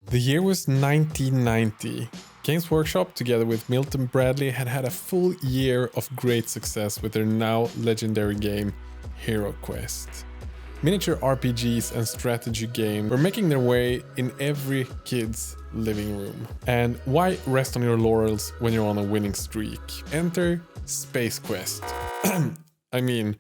The year was 1990. Games Workshop, together with Milton Bradley, had had a full year of great success with their now legendary game, HeroQuest. Miniature RPGs and strategy games were making their way in every kid's living room. And why rest on your laurels when you're on a winning streak? Enter Space Quest. I mean,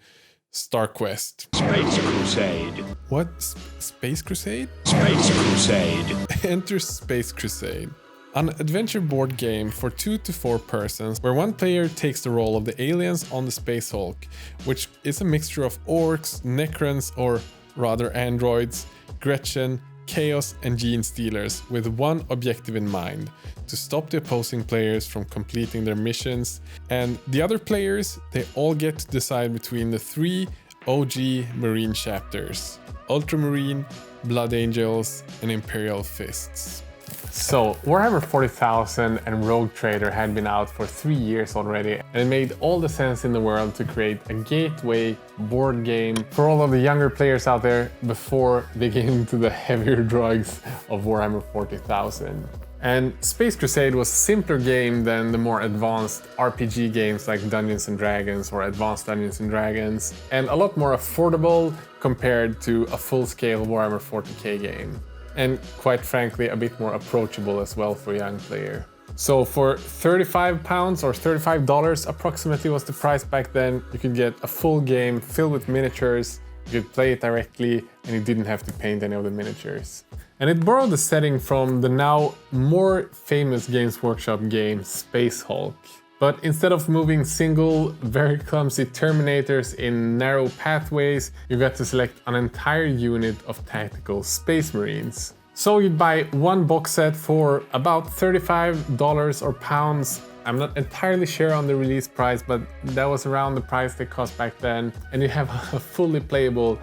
StarQuest. Space Crusade. What? Space Crusade? Space Crusade. Enter Space Crusade. An adventure board game for 2 to 4 persons where one player takes the role of the aliens on the Space Hulk, which is a mixture of orcs, necrons, or rather androids, Gretchen, Chaos, and Gene Stealers, with one objective in mind: to stop the opposing players from completing their missions. And the other players, they all get to decide between the 3 OG Marine chapters: Ultramarine, Blood Angels, and Imperial Fists. So, Warhammer 40,000 and Rogue Trader had been out for 3 years already, and it made all the sense in the world to create a gateway board game for all of the younger players out there before they get into the heavier drugs of Warhammer 40,000. And Space Crusade was a simpler game than the more advanced RPG games like Dungeons & Dragons or Advanced Dungeons & Dragons, and a lot more affordable compared to a full-scale Warhammer 40k game. And quite frankly, a bit more approachable as well for a young player. So for £35 or $35 approximately was the price back then, you could get a full game filled with miniatures, you could play it directly, and you didn't have to paint any of the miniatures. And it borrowed the setting from the now more famous Games Workshop game Space Hulk. But instead of moving single, very clumsy Terminators in narrow pathways, you got to select an entire unit of tactical Space Marines. So you'd buy one box set for about $35 or pounds. I'm not entirely sure on the release price, but that was around the price they cost back then. And you have a fully playable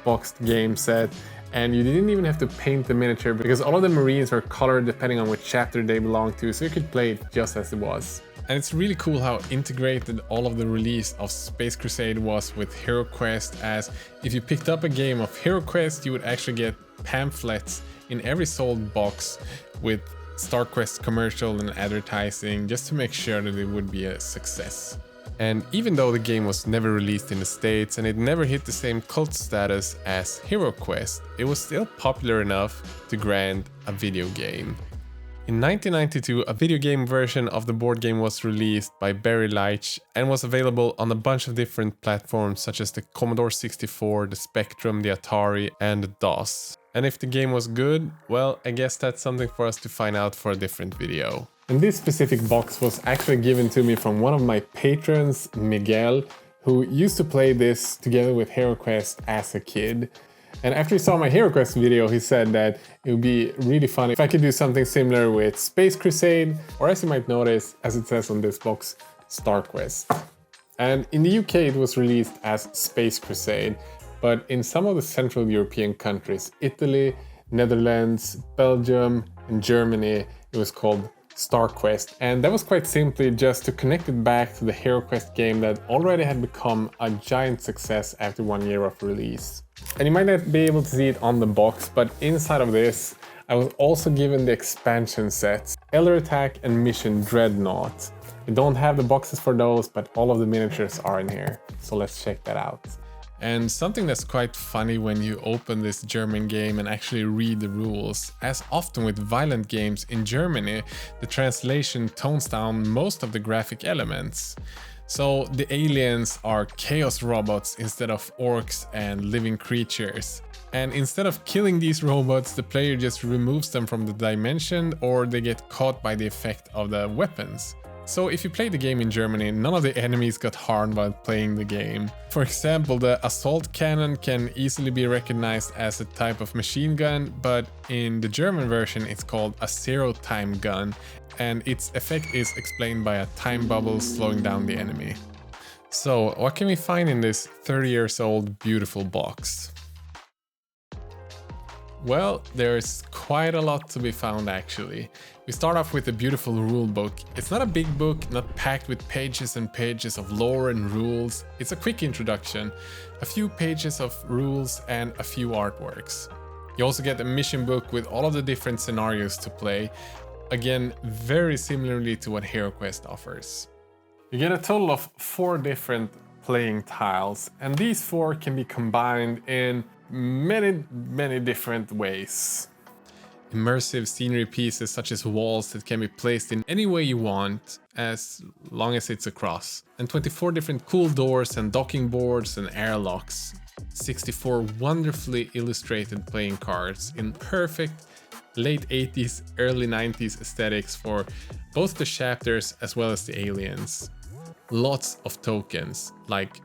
boxed game set. And you didn't even have to paint the miniature because all of the Marines were colored depending on which chapter they belonged to, so you could play it just as it was. And it's really cool how integrated all of the release of Space Crusade was with HeroQuest, as if you picked up a game of HeroQuest, you would actually get pamphlets in every sold box with StarQuest commercial and advertising, just to make sure that it would be a success. And even though the game was never released in the States and it never hit the same cult status as HeroQuest, it was still popular enough to grant a video game. In 1992, a video game version of the board game was released by Barry Leitch and was available on a bunch of different platforms such as the Commodore 64, the Spectrum, the Atari, and the DOS. And if the game was good, well, I guess that's something for us to find out for a different video. And this specific box was actually given to me from one of my patrons, Miguel, who used to play this together with HeroQuest as a kid. And after he saw my HeroQuest video, he said that it would be really fun if I could do something similar with Space Crusade, or as you might notice, as it says on this box, StarQuest. And in the UK it was released as Space Crusade, but in some of the Central European countries, Italy, Netherlands, Belgium, and Germany, it was called StarQuest. And that was quite simply just to connect it back to the HeroQuest game that already had become a giant success after 1 year of release. And you might not be able to see it on the box, but inside of this, I was also given the expansion sets, Elder Attack and Mission Dreadnought. I don't have the boxes for those, but all of the miniatures are in here. So let's check that out. And something that's quite funny when you open this German game and actually read the rules, as often with violent games in Germany, the translation tones down most of the graphic elements. So the aliens are chaos robots instead of orcs and living creatures. And instead of killing these robots, the player just removes them from the dimension, or they get caught by the effect of the weapons. So if you play the game in Germany, none of the enemies got harmed while playing the game. For example, the assault cannon can easily be recognized as a type of machine gun, but in the German version it's called a zero-time gun, and its effect is explained by a time bubble slowing down the enemy. So what can we find in this 30 years old beautiful box? Well, there's quite a lot to be found actually. We start off with a beautiful rule book. It's not a big book, not packed with pages and pages of lore and rules. It's a quick introduction, a few pages of rules and a few artworks. You also get a mission book with all of the different scenarios to play. Again, very similarly to what HeroQuest offers. You get a total of 4 different playing tiles, and these 4 can be combined in many different ways. Immersive scenery pieces such as walls that can be placed in any way you want, as long as it's across. And 24 different cool doors and docking boards and airlocks. 64 wonderfully illustrated playing cards in perfect late 80s, early 90s aesthetics for both the chapters as well as the aliens. Lots of tokens, like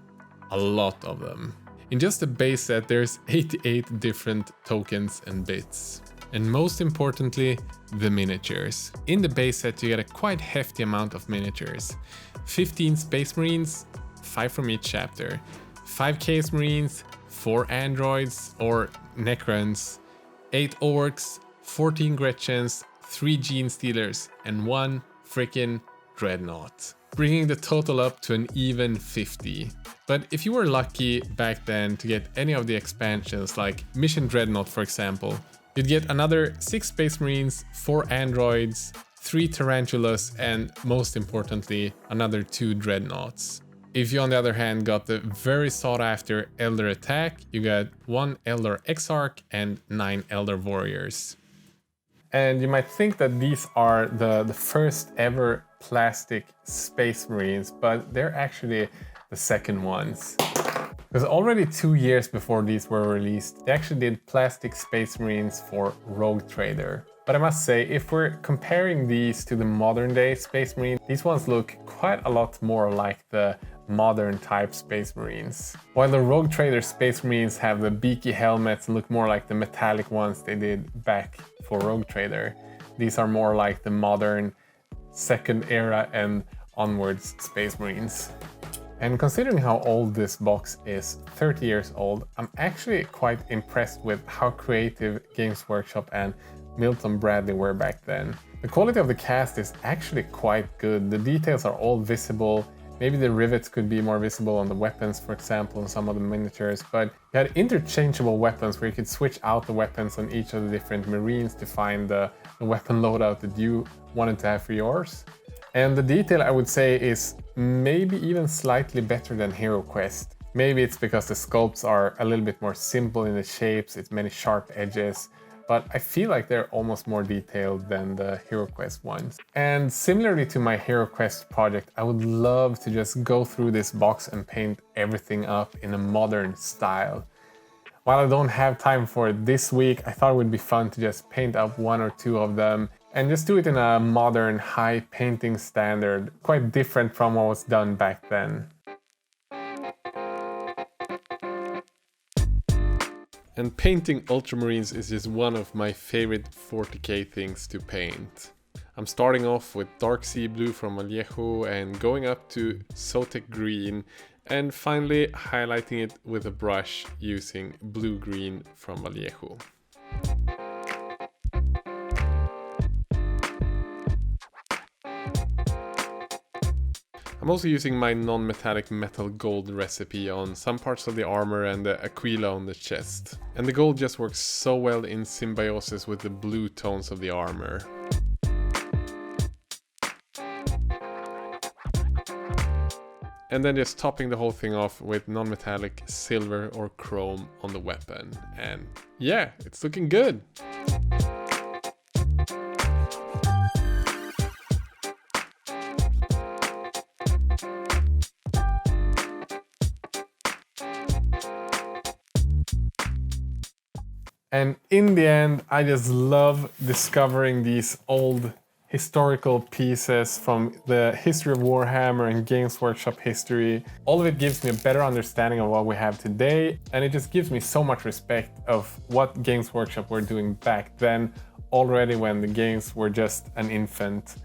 a lot of them. In just the base set there's 88 different tokens and bits. And most importantly, the miniatures. In the base set you get a quite hefty amount of miniatures. 15 Space Marines, 5 from each chapter. 5 Chaos Marines, 4 androids or Necrons, 8 orcs, 14 Gretchens, 3 Gene Stealers, and 1 frickin' Dreadnought, bringing the total up to an even 50. But if you were lucky back then to get any of the expansions like Mission Dreadnought for example, you'd get another 6 Space Marines, 4 androids, 3 Tarantulas, and most importantly, another 2 Dreadnoughts. If you on the other hand got the very sought after Elder Attack, you got 1 Elder Exarch and 9 Elder Warriors. And you might think that these are the first ever plastic Space Marines, but they're actually the second ones. Because already 2 years before these were released, they actually did plastic Space Marines for Rogue Trader. But I must say, if we're comparing these to the modern day Space Marines, these ones look quite a lot more like the modern type Space Marines. While the Rogue Trader Space Marines have the beaky helmets and look more like the metallic ones they did back for Rogue Trader, these are more like the modern second era and onwards Space Marines. And considering how old this box is, 30 years old, I'm actually quite impressed with how creative Games Workshop and Milton Bradley were back then. The quality of the cast is actually quite good. The details are all visible. Maybe the rivets could be more visible on the weapons, for example, on some of the miniatures, but you had interchangeable weapons where you could switch out the weapons on each of the different Marines to find the weapon loadout that you wanted to have for yours. And the detail, I would say, is maybe even slightly better than HeroQuest. Maybe it's because the sculpts are a little bit more simple in the shapes, it's many sharp edges, but I feel like they're almost more detailed than the HeroQuest ones. And similarly to my HeroQuest project, I would love to just go through this box and paint everything up in a modern style. While I don't have time for it this week, I thought it would be fun to just paint up 1 or 2 of them and just do it in a modern, high painting standard, quite different from what was done back then. And painting Ultramarines is just one of my favorite 40k things to paint. I'm starting off with Dark Sea Blue from Vallejo and going up to Zotic Green and finally highlighting it with a brush using Blue Green from Vallejo. I'm also using my non-metallic metal gold recipe on some parts of the armor and the Aquila on the chest. And the gold just works so well in symbiosis with the blue tones of the armor. And then just topping the whole thing off with non-metallic silver or chrome on the weapon. And yeah, it's looking good! And in the end, I just love discovering these old historical pieces from the history of Warhammer and Games Workshop history. All of it gives me a better understanding of what we have today, and it just gives me so much respect of what Games Workshop were doing back then, already when the games were just an infant.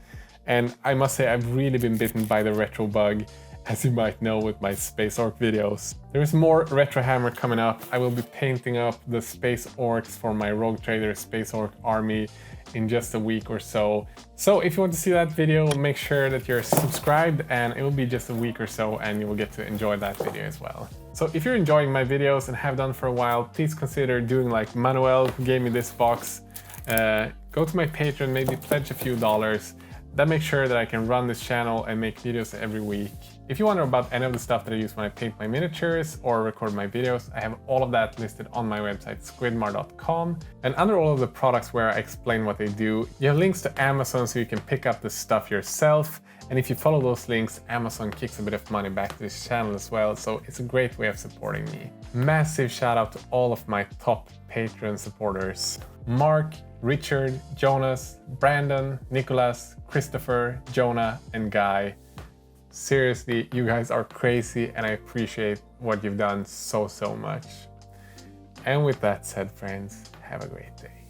And I must say, I've really been bitten by the retro bug, as you might know with my Space Orc videos. There is more Retro Hammer coming up. I will be painting up the Space Orcs for my Rogue Trader Space Orc army in just a week or so. So if you want to see that video, make sure that you're subscribed, and it will be just a week or so and you will get to enjoy that video as well. So if you're enjoying my videos and have done for a while, please consider doing like Manuel, who gave me this box. Go to my Patreon, maybe pledge a few dollars. That makes sure that I can run this channel and make videos every week. If you wonder about any of the stuff that I use when I paint my miniatures or record my videos, I have all of that listed on my website, squidmar.com. And under all of the products where I explain what they do, you have links to Amazon so you can pick up the stuff yourself. And if you follow those links, Amazon kicks a bit of money back to this channel as well, so it's a great way of supporting me. Massive shout out to all of my top Patreon supporters: Mark, Richard, Jonas, Brandon, Nicholas, Christopher, Jonah, and Guy. Seriously, you guys are crazy and I appreciate what you've done so much. And with that said, friends, have a great day.